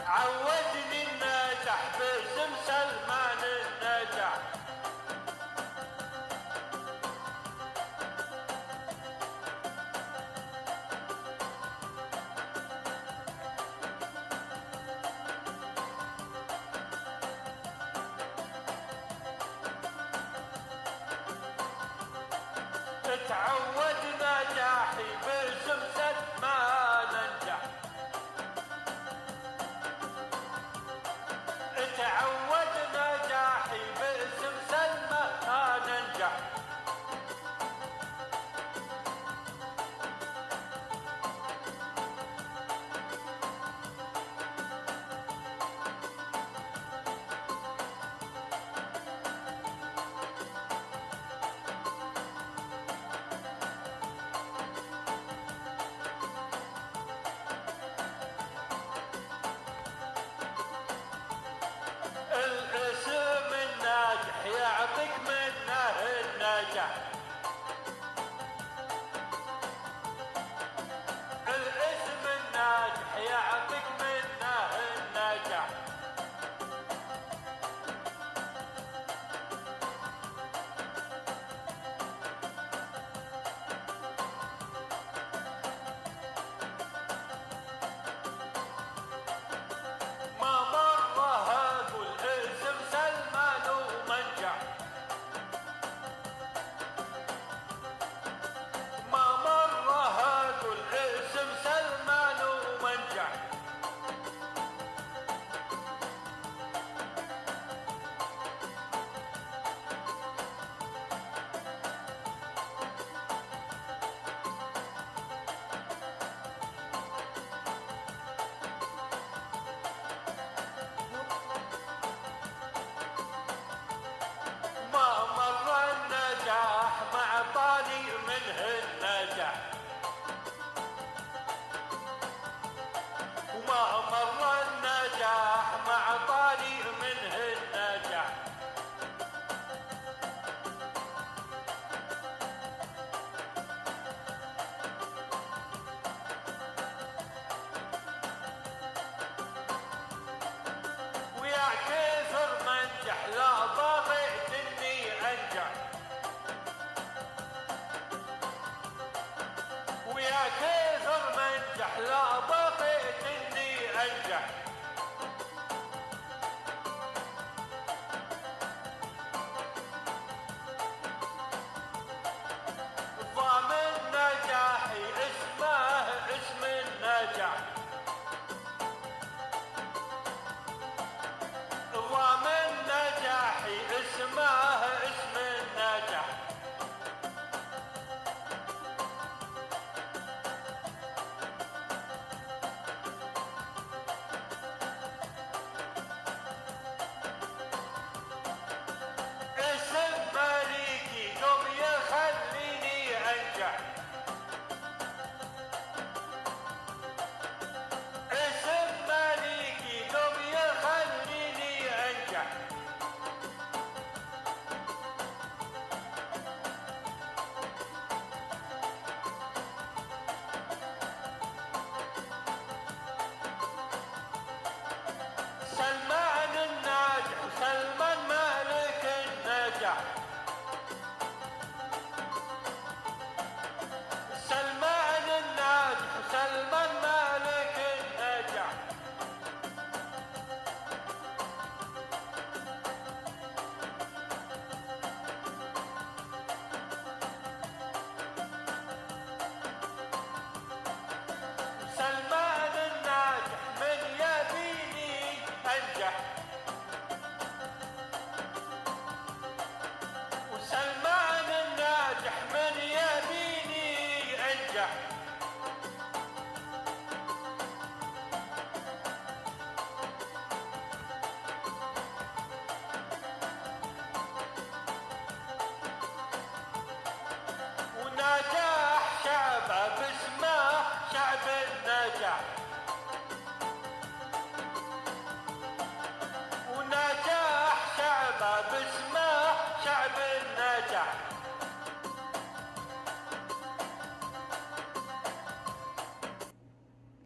عودني النجح باسم سلمان النجح. تعود نجاحي باسم سلمان ننجح. تعود نجاحي باسم سلمان ننجح. الاسم الناجح يعطيك منه النجاح. الاسم الناجح يعطيك منه النجاح. ما مرة اقول اسم سلمان ومنجح. ما مرة اقول اسم سلمان ومنجح. ما مر النجاح مع طالي منه النجاح. وما مر النجاح مع طالي منه النجاح. ويا كثر منجح لا بغيت اني انجح. ويا كثر منجح لا بغيت اني انجح. ضامن نجاحي اسمه اسم النجاح. ضامن نجاحي اسمه اسم النجاح. اسم مالكي دوم يخليني انجح. اسم مالكي دوم يخليني انجح. سلمان الناجح وسلمان مالك النجاح. سلمان الناجح وسلمان مالك النجاح. سلمان الناجح من يبيني انجح. وسلمان الناجح من يبيني انجح. ونجاح شعبه باسمه شعب النجاح. ونجاح شعبه باسمه شعب النجاح.